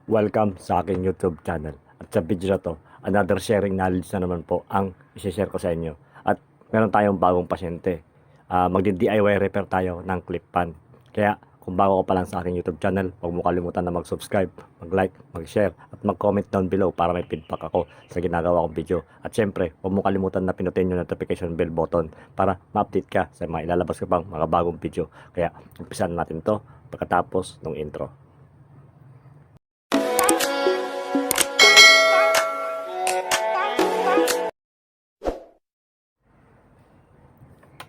Welcome sa aking YouTube channel. At sa video na to, another sharing knowledge na naman po ang isi-share ko sa inyo. At meron tayong bagong pasyente. Magdi-DIY repair tayo ng clip pan. Kaya kung bago ka pa lang sa aking YouTube channel, huwag mo kalimutan na mag-subscribe, mag-like, mag-share, at mag-comment down below para may feedback ako sa ginagawa kong video. At syempre, huwag mo kalimutan na pinutin yung notification bell button para ma-update ka sa mga ilalabas ko pang mga bagong video. Kaya umpisan natin to pagkatapos ng intro.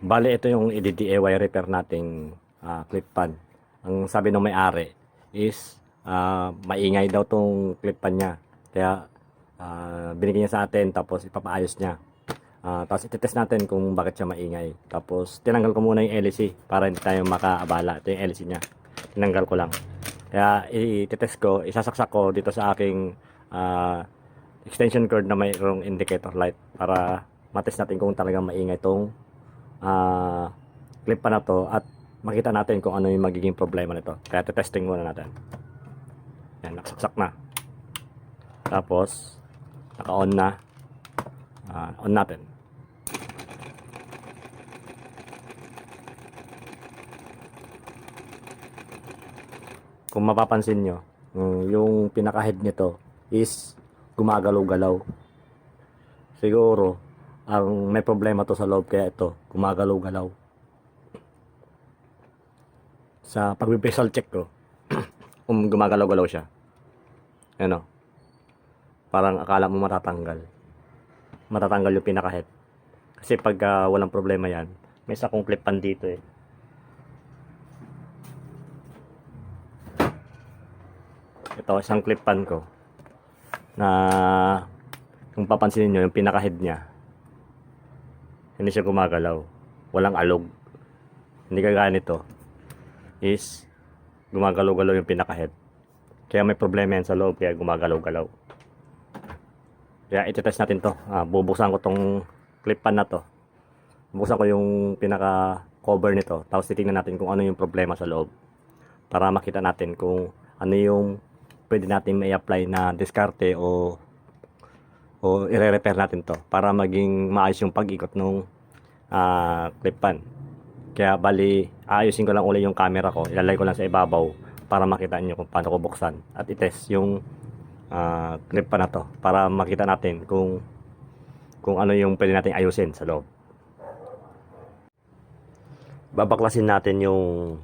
Bale, ito yung i-DIY repair nating clip pan. Ang sabi ng may-ari is maingay daw tong clip pan niya. Kaya binigyan niya sa atin tapos ipapaayos niya. Tapos itetest natin kung bakit siya maingay. Tapos tinanggal ko muna yung LEC para hindi tayo makaabala. Ito yung LEC niya. Tinanggal ko lang. Kaya itetest ko, isasaksak ko dito sa aking extension cord na mayroong indicator light para matest natin kung talagang maingay tong clip pa na to at makita natin kung ano yung magiging problema nito. Kaya testing muna natin. Yan, nakasaksak na. Tapos naka-on na. On natin. Kung mapapansin nyo, yung pinaka-head nito is gumagalaw-galaw. Siguro ang may problema to sa loob kaya ito gumagalaw-galaw. Sa pagbe-visual check ko, gumagalaw-galaw siya. Ano? Parang akala mo matatanggal. Matatanggal yung pinaka-head. Kasi pag walang problema yan, may isa kong clip pan dito eh. Ito, isang clip pan ko na kung papansinin nyo, yung pinaka-head niya hindi siya gumagalaw, walang alog, hindi kagaya nito is gumagalaw-galaw yung pinaka-head. Kaya may problema yan sa loob, kaya gumagalaw-galaw. Kaya itetest natin to. Bubuksan ko tong clip pan na to, bubuksan ko yung pinaka cover nito, tapos titingnan natin kung ano yung problema sa loob para makita natin kung ano yung pwede natin may apply na diskarte o i-repair natin to para maging maayos yung pag-ikot ng clip pan. Kaya bali ayusin ko lang ulit yung camera ko, ilalagay ko lang sa ibabaw para makita niyo kung paano ko buksan at i-test yung clip pan na to para makita natin kung ano yung pwede natin ayusin sa loob. Babaklasin natin yung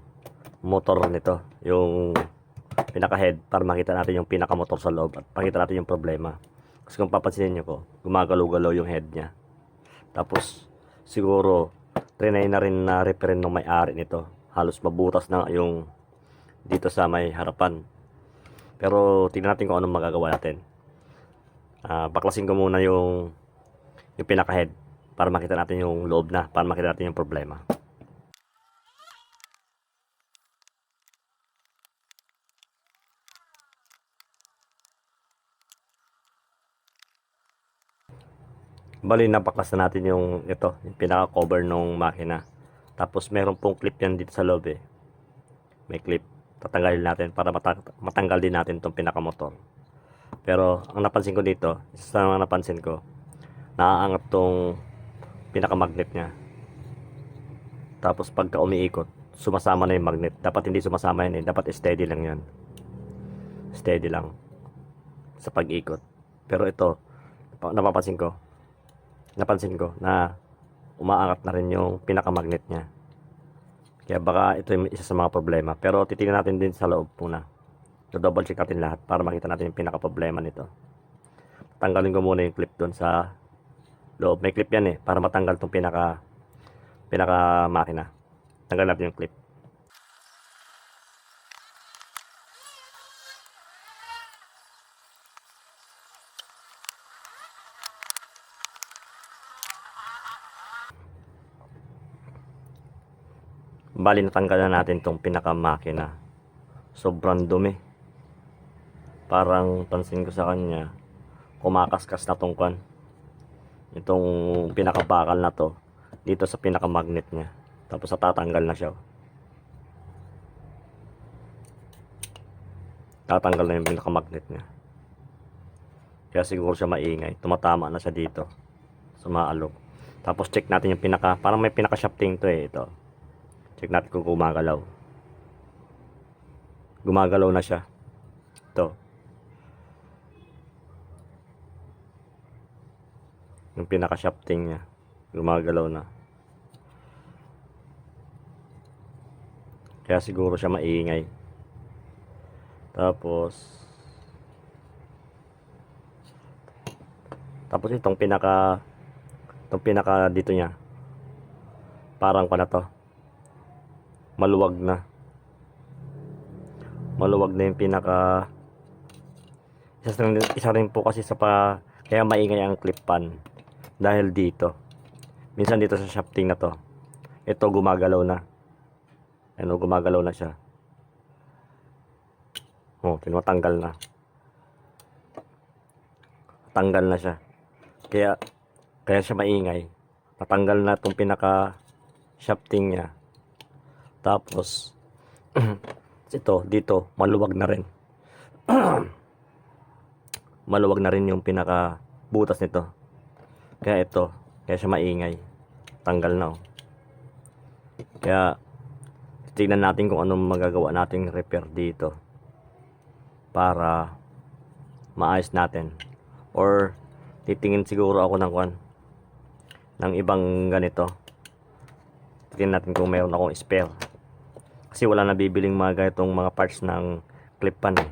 motor nito, yung pinaka head, para makita natin yung pinaka motor sa loob at makita natin yung problema. Kasi kung papansinin nyo ko, gumagalaw-galaw yung head nya. Tapos siguro trinay na rin na repairin ng may-ari nito. Halos mabutas na yung dito sa may harapan. Pero tingnan natin kung anong magagawa natin. Baklasin ko muna yung pinaka head para makita natin yung loob na, para makita natin yung problema. Bali, napaklas na natin yung yung pinaka cover ng makina. Tapos meron pong clip yan dito sa loob eh. May clip. Tatanggalin natin para matanggal din natin itong pinaka motor. Pero ang napansin ko dito, isa sa mga napansin ko, naaangat tong pinaka magnet nya. Tapos pagka umiikot, sumasama na yung magnet. Dapat hindi sumasama yan eh. Dapat steady lang yan. Steady lang sa pag-ikot. Pero ito, napansin ko na umaangat na rin yung pinakamagnet nya. Kaya baka ito yung isa sa mga problema. Pero titingnan natin din sa loob muna. Do-double check natin lahat para makita natin yung pinaka problema nito. Tanggalin ko muna yung clip doon sa loob. May clip yan eh para matanggal tong pinaka makina. Tanggal natin yung clip. Bali, natanggal na natin tong pinaka makina. Sobrang dumi. Parang pansin ko sa kanya, kumakaskas na tong kwan. Itong pinaka bakal na to dito sa pinaka magnet niya. Tapos natatanggal na siya. Tatanggal na yung pinaka-magnet niya. Kaya siguro siya maingay. Tumatama na siya dito sa mga alog. Tapos check natin yung pinaka, parang may pinaka-shafting to eh, ito. Check natin kung gumagalaw. Gumagalaw na siya. Ito. Yung pinaka-shafting niya. Gumagalaw na. Kaya siguro siya maingay. Tapos itong pinaka dito niya. Parang pa na to. Maluwag na. Maluwag na yung pinaka isa rin po kasi kaya maingay ang clip pan dahil dito. Minsan dito sa shafting na to. Ito gumagalaw na. Ano, gumagalaw na siya. Oh, tinatanggal na. Tanggal na siya. Kaya siya maingay. Natanggal na itong pinaka shafting niya. Tapos ito dito maluwag na rin. Maluwag na rin yung pinaka butas nito. Kaya siya maingay. Tanggal na. Oh. Kaya tignan natin kung anong magagawa nating repair dito para maayos natin, or titingin siguro ako ng ibang ganito. Tingnan natin kung mayroon akong spare, kasi wala na bibiling mga ganitong mga parts ng clip pan eh.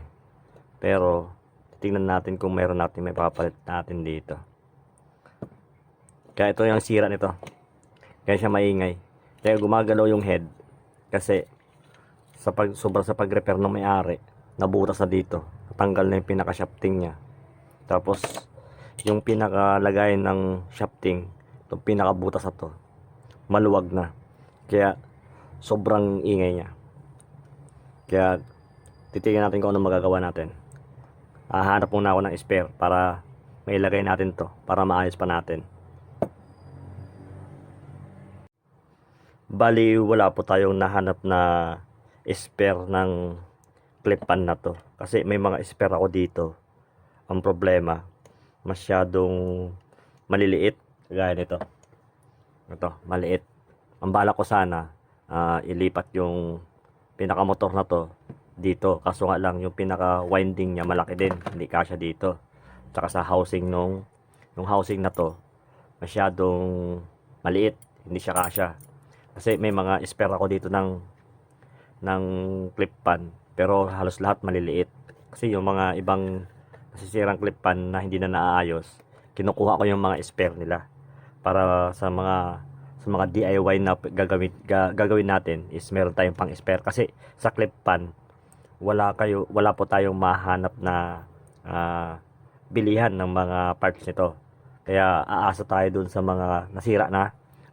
Pero tingnan natin kung mayroon natin may papalit natin dito. Kaya ito yung sira nito, kaya siya maingay, kaya gumagalaw yung head. Kasi sobra sa pag-repair ng may-ari, nabutas na dito, natanggal na yung pinaka-shafting niya. Tapos yung pinakalagay ng shafting, itong pinakabutas na to, maluwag na. Kaya sobrang ingay niya. Kaya titignan natin kung ano magagawa natin. Hahanap muna ako ng spare para mailagay natin to, para maayos pa natin. Bali wala po tayong nahanap na spare ng clip pan na to, kasi may mga spare ako dito. Ang problema, masyadong maliliit, gaya nito. Ito, maliit. Ang balak ko sana ilipat yung pinakamotor na to dito, kaso nga lang yung pinaka winding niya malaki din, hindi kasya dito. Tsaka sa housing yung housing na to masyadong maliit, hindi siya kasya. Kasi may mga spare ako dito ng clip pan, pero halos lahat maliliit. Kasi yung mga ibang nasisirang clip pan na hindi na naaayos, kinukuha ko yung mga spare nila para sa mga DIY na gagawin natin is meron tayong pang spare. Kasi sa clip pan wala po tayong mahanap na bilihan ng mga parts nito. Kaya aasa tayo dun sa mga nasira na.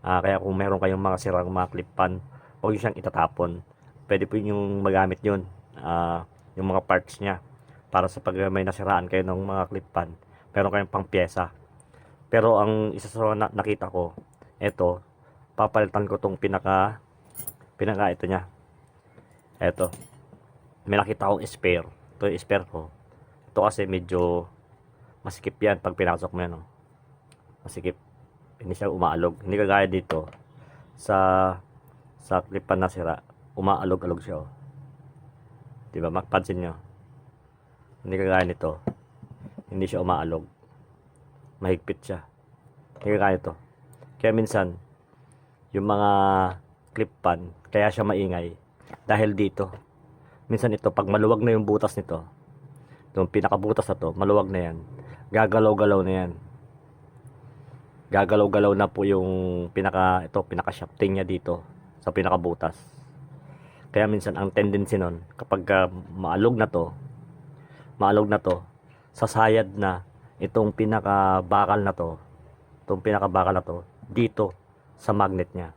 Kaya kung meron kayong mga sirang mga clip pan, huwag nyo siyang itatapon. Pwede po yung magamit yun, yung mga parts nya, para sa pag may nasiraan kayo ng mga clip pan, meron kayong pang pyesa. Pero ang isa sa nakita ko, eto, papalitan ko tong pinaka ito nya. Eto, may nakita akong spare. Ito yung spare ko. Ito kasi medyo masikip yan pag pinasok mo yan. Oh. Masikip. Hindi siya umaalog. Hindi kagaya dito sa clip pan na sira, umaalog-alog siya. Oh. Diba? Magpansin nyo. Hindi kagaya nito. Hindi siya umaalog. Mahigpit siya. Hindi kagaya ito. Kaya minsan, yung mga clip pan, kaya siya maingay dahil dito. Minsan ito, pag maluwag na yung butas nito, yung pinakabutas na to, maluwag na yan, gagalaw-galaw na yan. Gagalaw-galaw na po yung pinaka shafting niya dito sa pinakabutas. Kaya minsan ang tendency nun, kapag maalog na to, sasayad na itong pinakabakal na to dito sa magnet niya.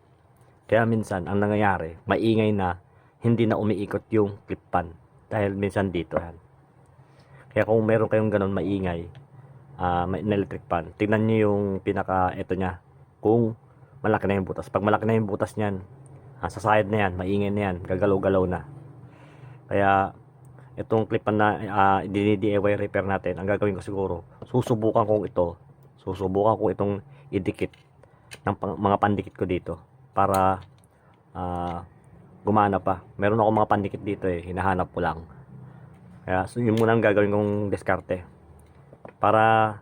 Kaya minsan ang nangyayari, maingay na, hindi na umiikot yung clip pan dahil minsan dito yan. Kaya kung meron kayong ganun maingay may electric pan, tingnan nyo yung ito nya, kung malaki na yung butas. Pag malaki na yung butas nyan, sasayad na yan, maingay na yan, gagalaw-galaw na. Kaya itong clipan na DIY repair natin, ang gagawin ko siguro, susubukan ko itong idikit ng mga pandikit ko dito para gumana pa. Meron ako mga pandikit dito hinahanap ko lang. Kaya yun muna ang gagawin kong diskarte para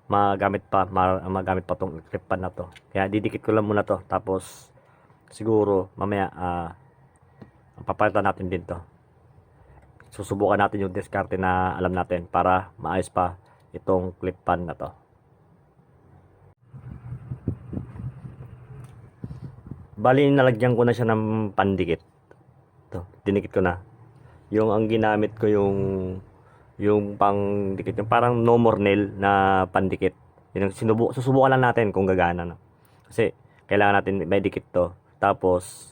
magamit pa tong clipan na to. Kaya didikit ko lang muna to, tapos siguro mamaya papalitan natin din to. Susubukan natin yung diskarte na alam natin para maayos pa itong clip pan na to. Bali, nalagyan ko na siya ng pandikit. To, dinikit ko na. Yung ang ginamit ko yung pang dikit, yung parang no more nail na pandikit. Yung susubukan lang natin kung gagana na. Kasi kailangan natin may dikit to. Tapos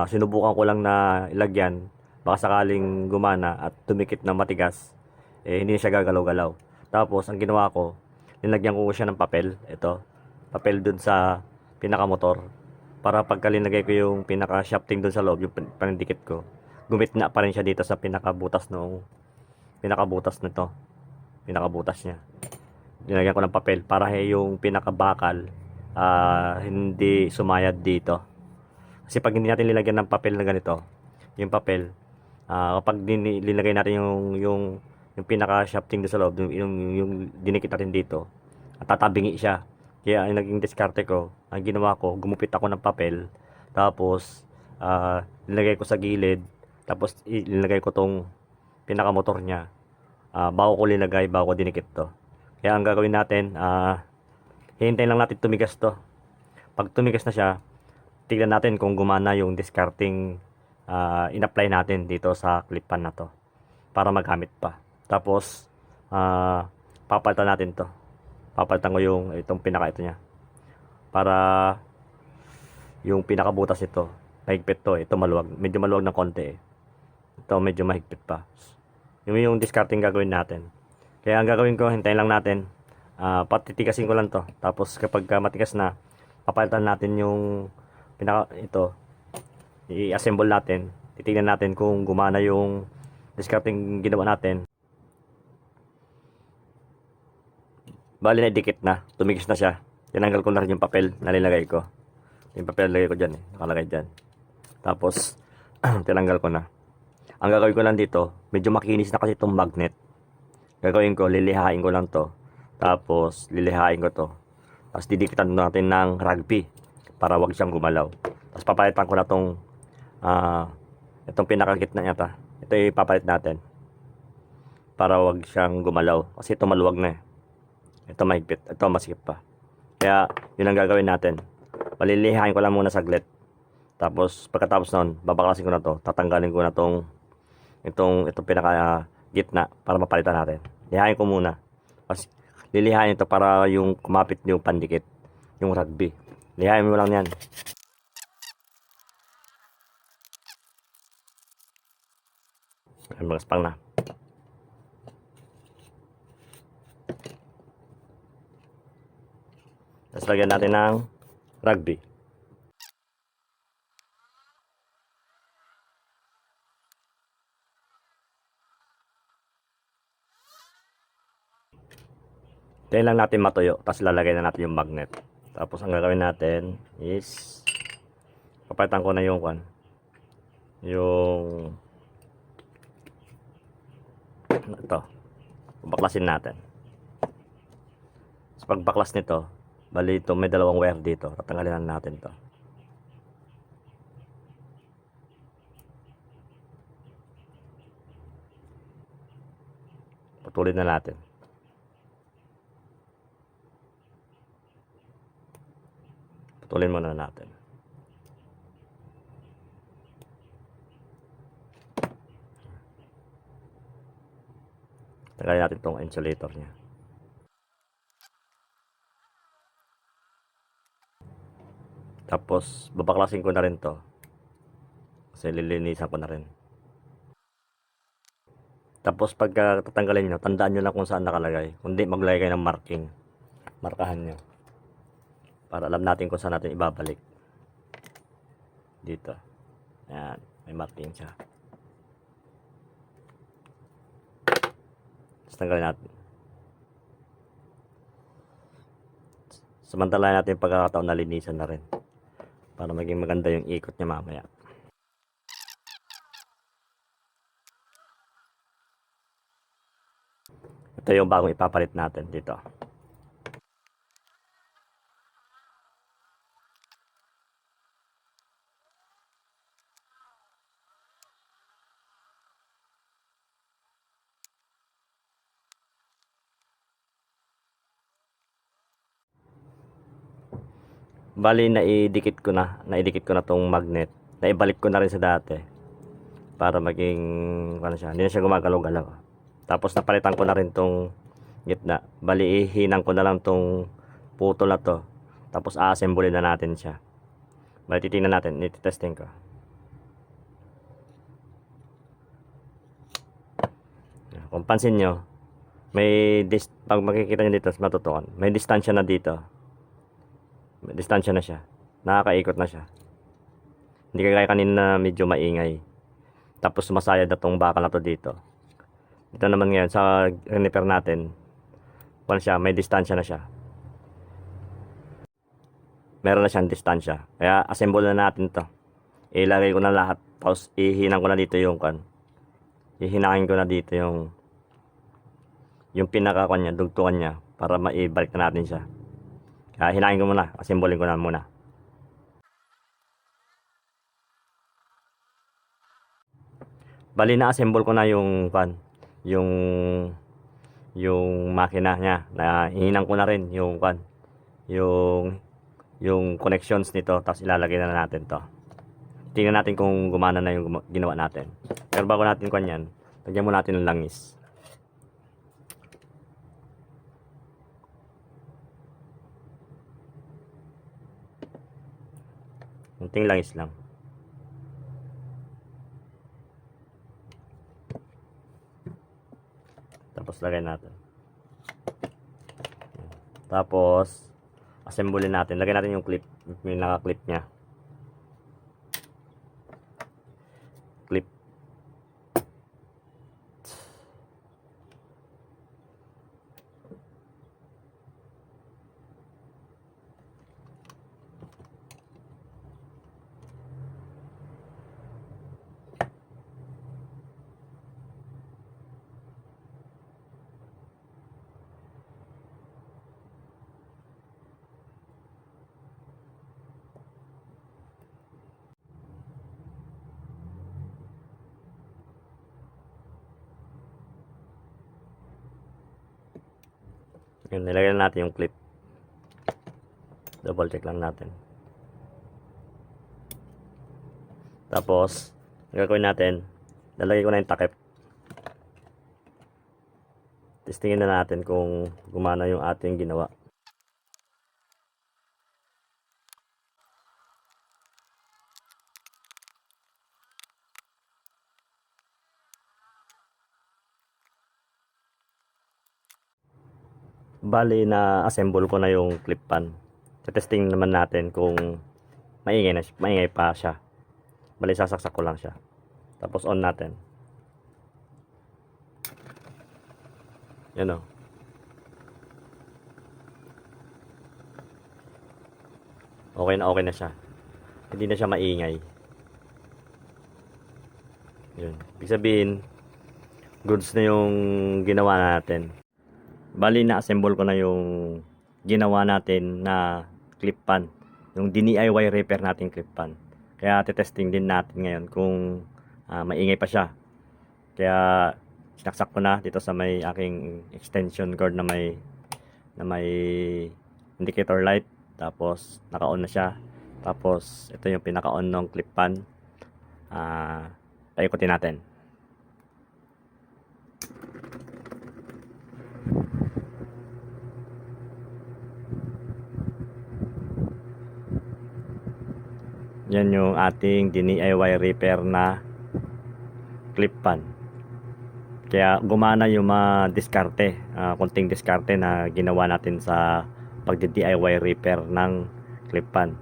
sinubukan ko lang na ilagyan, baka sakaling gumana at tumikit na matigas, hindi na siya gagalaw-galaw. Tapos ang ginawa ko, nilagyan ko siya ng papel. Ito, papel dun sa pinakamotor, para pagka linagay ko yung pinaka shafting dun sa loob, yung panindikit ko, gumitna pa rin siya dito sa pinakabutas nito, pinakabutas niya. Nilagyan ko ng papel para yung pinakabakal hindi sumayad dito. Kasi pag hindi natin nilagyan ng papel na ganito, yung papel, kapag linagay natin yung pinaka shafting doon sa loob, yung dinikit natin dito, tatabingi siya. Kaya ang naging diskarte ko, ang ginawa ko, gumupit ako ng papel, tapos nilagay ko sa gilid, tapos linagay ko tong pinaka motor niya, bago ko dinikit to. Kaya ang gagawin natin, hihintayin lang natin tumigas to. Pag tumigas na siya, tignan natin kung gumana yung discarding in-apply natin dito sa clipan na to para magamit pa. Tapos papalitan natin to. Papalitan ko itong pinaka ito niya para yung pinakabutas nito mahigpit to. Ito maluwag, medyo maluwag ng konti ito medyo mahigpit pa. Yung discarding gagawin natin. Kaya ang gagawin ko, hintayin lang natin, patitigasin ko lang to. Tapos kapag matigas na, papalitan natin yung ito, i-assemble natin, titignan natin kung gumana yung discarding ginawa natin. Bali na dikit na, tumigis na siya. Tinanggal ko na rin yung papel na nilagay ko. Yung papel nilagay ko dyan nakalagay dyan. Tapos tinanggal ko na. Ang gagawin ko lang dito, medyo makinis na kasi itong magnet. Gagawin ko, lilihain ko lang to. Tapos lilihain ko to. Tapos didikitan natin ng rugby para wag siyang gumalaw. Tapos papalitan ko na itong pinakagitna niya. Ito ipapalit natin para wag siyang gumalaw kasi ito maluwag na ito mahigpit, ito masikip pa. Kaya yun ang gagawin natin, palilihain ko lang muna saglit. Tapos pagkatapos nun, babaklasin ko na to, tatanggalin ko na itong pinaka gitna para mapalitan natin. Lihain ko muna, tapos lilihain ito para yung kumapit yung pandikit, yung rugby. Lihain mo lang yan. Magaspang na. Tapos lagyan natin ng rugby. Tayo lang natin matuyo, tapos lalagay na natin yung magnet. Tapos ang gagawin natin is papalitan ko na yung ito, baklasin natin. Sa pagbaklas nito, bali ito may dalawang wire dito, tatanggalin natin to. Putulin na natin. Putulin muna natin. Tanggalin natin itong insulator niya. Tapos babaklasin ko na rin to kasi lilinisan ko na rin. Tapos pagka tatanggalin nyo, tandaan nyo lang kung saan nakalagay. Kundi maglagay kayo ng markahan nyo para alam natin kung saan natin ibabalik. Dito, ayan, may marking siya. Tapos tanggalin natin. Samantalahin natin yung pagkakataon na linisan na rin. Para maging maganda yung ikot niya mamaya. Ito yung bagong ipapalit natin dito. Bali, naidikit ko na tong magnet. Naibalik ko na rin sa dati. Para maging, ano siya, hindi na siya gumagalaw-galaw. Tapos napalitan ko na rin tong gitna. Bali, ihinang ko na lang tong putol na to. Tapos a-assemble na natin siya. Bali, titingnan natin, ititesting ko. Kung pansin nyo, pag makikita nyo dito, matutukan, may distansya na dito. May distansya na siya. Nakakaikot na siya. Hindi kagaya kanina na medyo maingay. Tapos sumasayad na tong bakal na to dito. Dito naman ngayon sa repair natin, may distansya na siya. Meron na siyang distansya. Kaya assemble na natin to. Ilagay ko na lahat. Tapos ihinang ko na dito yung ihinahin ko na dito yung pinaka niya, dugtungan niya para maibalik na natin siya. Kaya hinahin ko muna, assemble ko na muna. Bali na assemble ko na yung makina niya. Na hihinang ko na rin yung connections nito, tapos ilalagay na natin to. Tingnan natin kung gumana na yung ginawa natin. Pero bago natin yan, lagyan mo natin ng langis. Kunting langis lang. Tapos lagay natin. Tapos assemble natin. Lagay natin yung clip, yung naka-clip niya. Clip. Yun, nilagay na natin yung clip. Double check lang natin. Tapos, gagawin natin, lalagay ko na yung takip. Testingin na natin kung gumana yung ating ginawa. Bali na assemble ko na yung clip pan. Testing naman natin kung maingay pa siya. Bali sasaksak ko lang siya. Tapos on natin. Yan o. Okay na siya. Hindi na siya maingay. Yun. Ibig sabihin, goods na yung ginawa natin. Bali na assemble ko na yung ginawa natin na clip pan, yung DIY repair natin clip pan. Kaya testing din natin ngayon kung maingay pa siya. Kaya sinaksak ko na dito sa may aking extension cord na may indicator light. Tapos naka-on na siya. Tapos ito yung pinaka-on ng clip pan. Paikutin natin. Yan yung ating DIY repair na clip pan. Kaya gumana yung mga diskarte, konting diskarte na ginawa natin sa pag-DIY repair ng clip pan.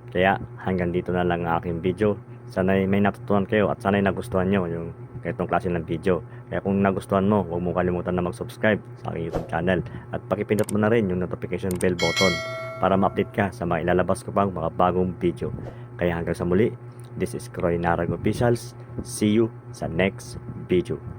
Kaya hanggang dito na lang ang aking video. Sana'y may natutunan kayo at sana'y nagustuhan nyo yung ganitong klase ng video. Kaya kung nagustuhan mo, huwag mo kalimutan na mag-subscribe sa aking YouTube channel at pakipindot mo na rin yung notification bell button para ma-update ka sa mga ilalabas ko pang mga bagong video. Kaya hanggang sa muli, this is Croy Narang Officials. See you sa next video.